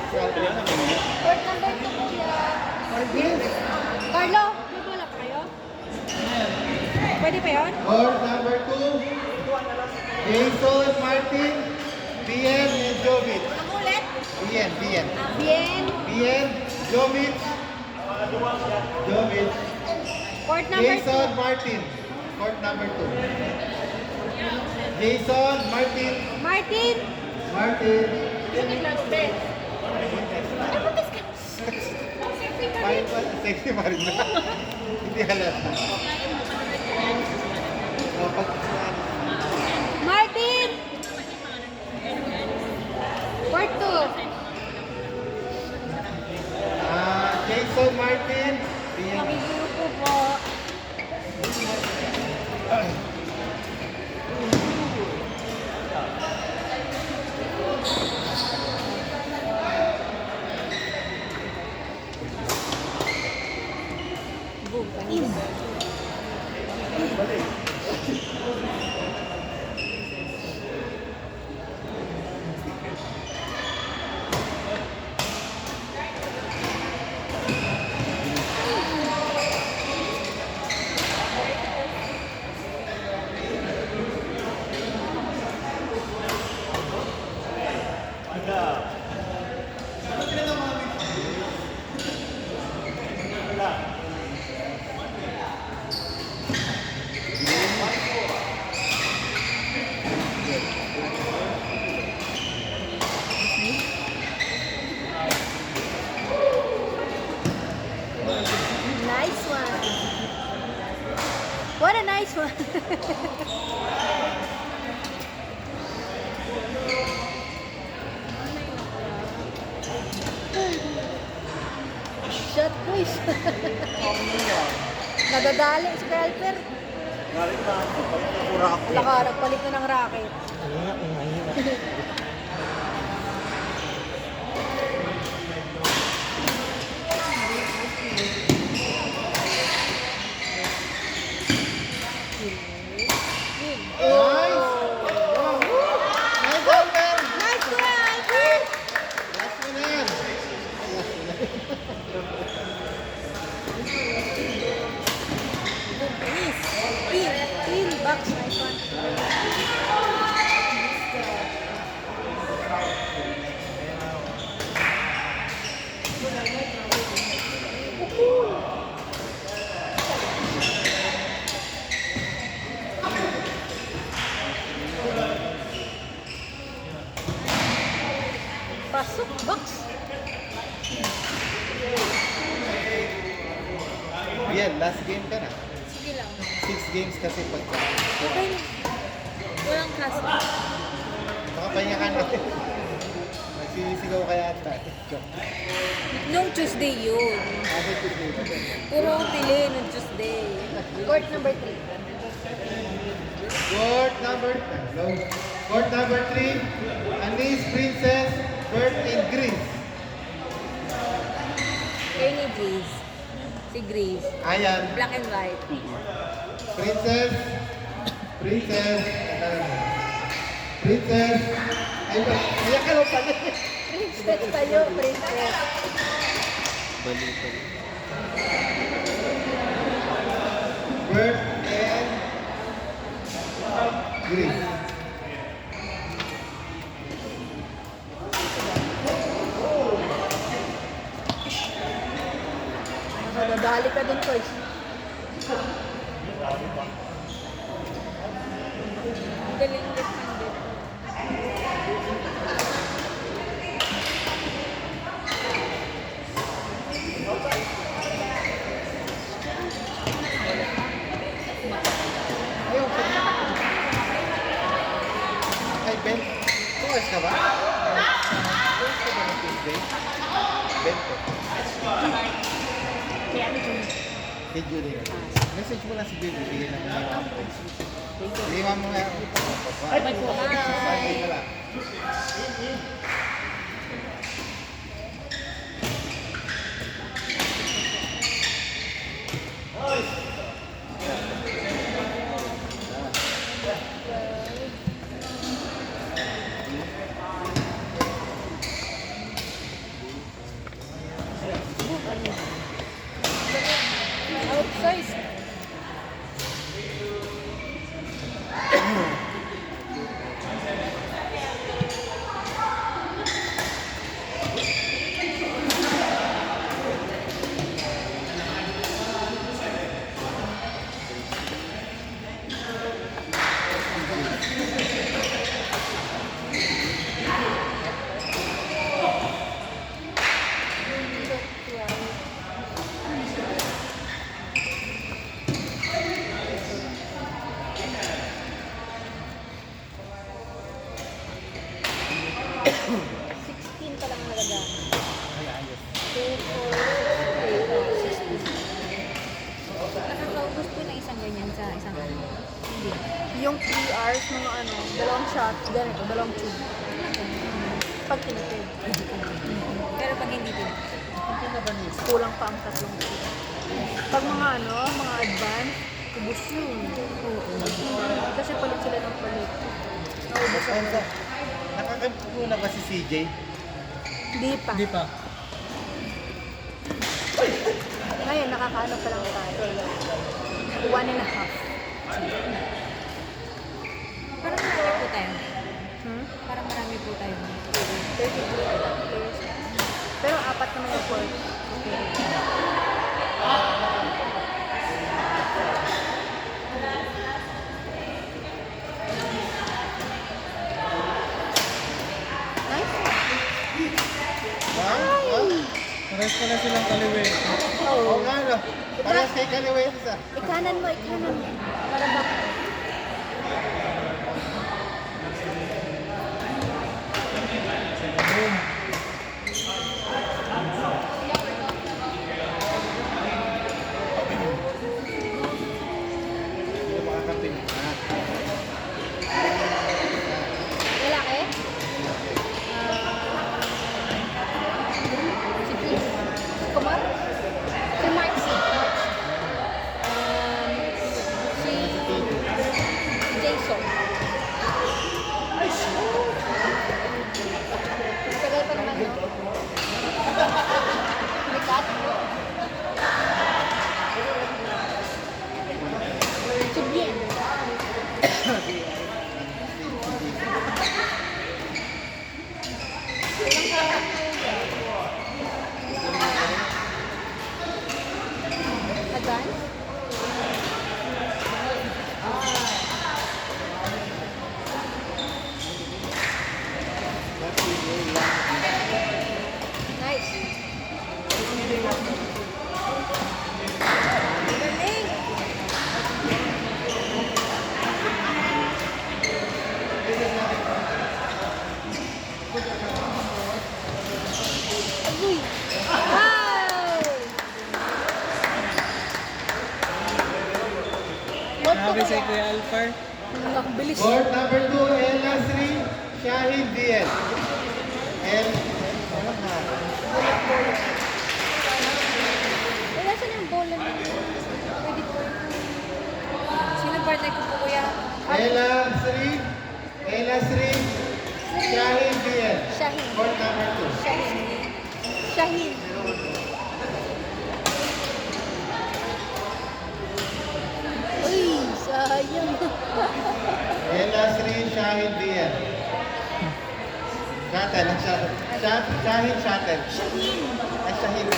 Court number 2 po yan. Carlo, may bola pa kayo? Pwede pa yun? Court number 2. Jason Martin, Bien and Jovic. Ang ulit? Bien. Bien. Bien, Jovic. Jovic. Court number 2. Jason Martin. Court number 2. Jason Martin. Martin. Martin. Ay, buntis ka. Fine pa. Sexy pa rin na. Hindi halata. Martin! Court 2. Jason Martin. Bien. Makigurupo po. Nice one. What a nice one. Shot quiz. Nadadali, scalper. Lakarap, palit na ng racket. Nice! Nice over! Nice one! Last one na yan. In, box, nice one. Pasok, box. Bien, last game ka na. Sige lang. 6 games kasi pagka. Okay. Walang kaso. Makapahinga ka na. Nagsisigaw ka yata. Nung Tuesday yun. Ako Tuesday pa din. Puro pili nung Tuesday. Court number 3. Court number Court number 3. Anis Princess, Bert and Grace. Kayo ni Grace. Si Grace. Ayan. Black and white. Princess. Princess. Princess. Ay ba? Iyak ka lang pala. Princess tayo, princess. Bert and Grace. Nadadali ka dun, Koy. Galing left-handed. Ay, Ben. Tuwas ka ba? Tuwas ka ba ng Tuesday? Ben ko. Kay Julie. Message mo lang si Julie. Bigyan natin ng mga points. Lima mo nga. Ay, Sunday ka lang. $16 pa lang nagagamit. Ay, ayos. 2, 4, 6, 8, 16. Nakakaubos po na isang ganyan sa isang ano. Hindi. Yung 3 hours, mga ano, dalawang shot, ganito, dalawang tube. Pag tinipid. Pero pag hindi din. Hindi na ba niya? Kulang pa ang tatlong tube. Pag mga ano, mga advance, ubos yun. Kasi palit sila ng palit. Naubos ako. Enzo, nakakampo na ba si CJ? Hindi pa. Hindi pa. Ngayon, nakakaano pa lang tayo. 1.5. Parang marami po tayo. Parang marami po tayo. 32 players. Pero apat naman yung court. Nice. Wow! Pares pala silang kaliwi. Oo Oh. nga, no? Parehas kay Kaliwenza. Ikanan mo, ikanan mo. Para ba? Boom. Hindi makakamping. Lalaki? Si Chris. Kumar? Si Marcy. Si Jason. Tagal pa naman, no? May cut? Si Bien. Ilang karat po yun? Advance? Nice. Galing. Agoy. Wow! Grabe si Kuya Alpar. Ang bilis. Court number 2, El Nasri, Shahid Diaz. El, ano nga? Wala saan yung bola na pwede po yun. Sino partner ko po kuya? El Nasri, Shahid Diaz. Shahin. Court number 2. Shahin. Shahin. Uy, sayang. El Nasri, Shahid Diaz. Shuttle, ang shuttle. Shahid Shuttle. Ay, Shahid.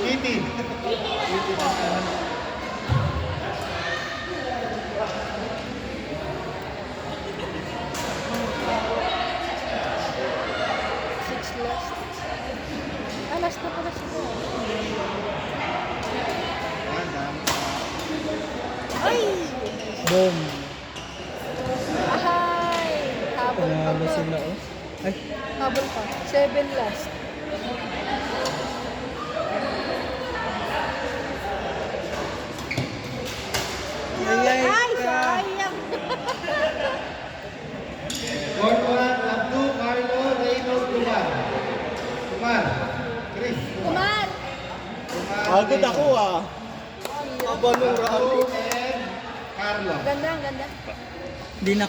Kitty. Kitty na siya. Six last. Ah, last na pala sila. Ayan, dami. Ay! Boom. Ahay! Habol pa Panalo ba? sila oh. Ay, Habol pa. 7 last. ay, Ay, sayang! Court 1, Abdu, Carlo, Reynolds, Kumar. Kumar. Chris. Kumar! Kumar. agad ako ah. Abdu and Carlo. Ganda, ang ganda. Di na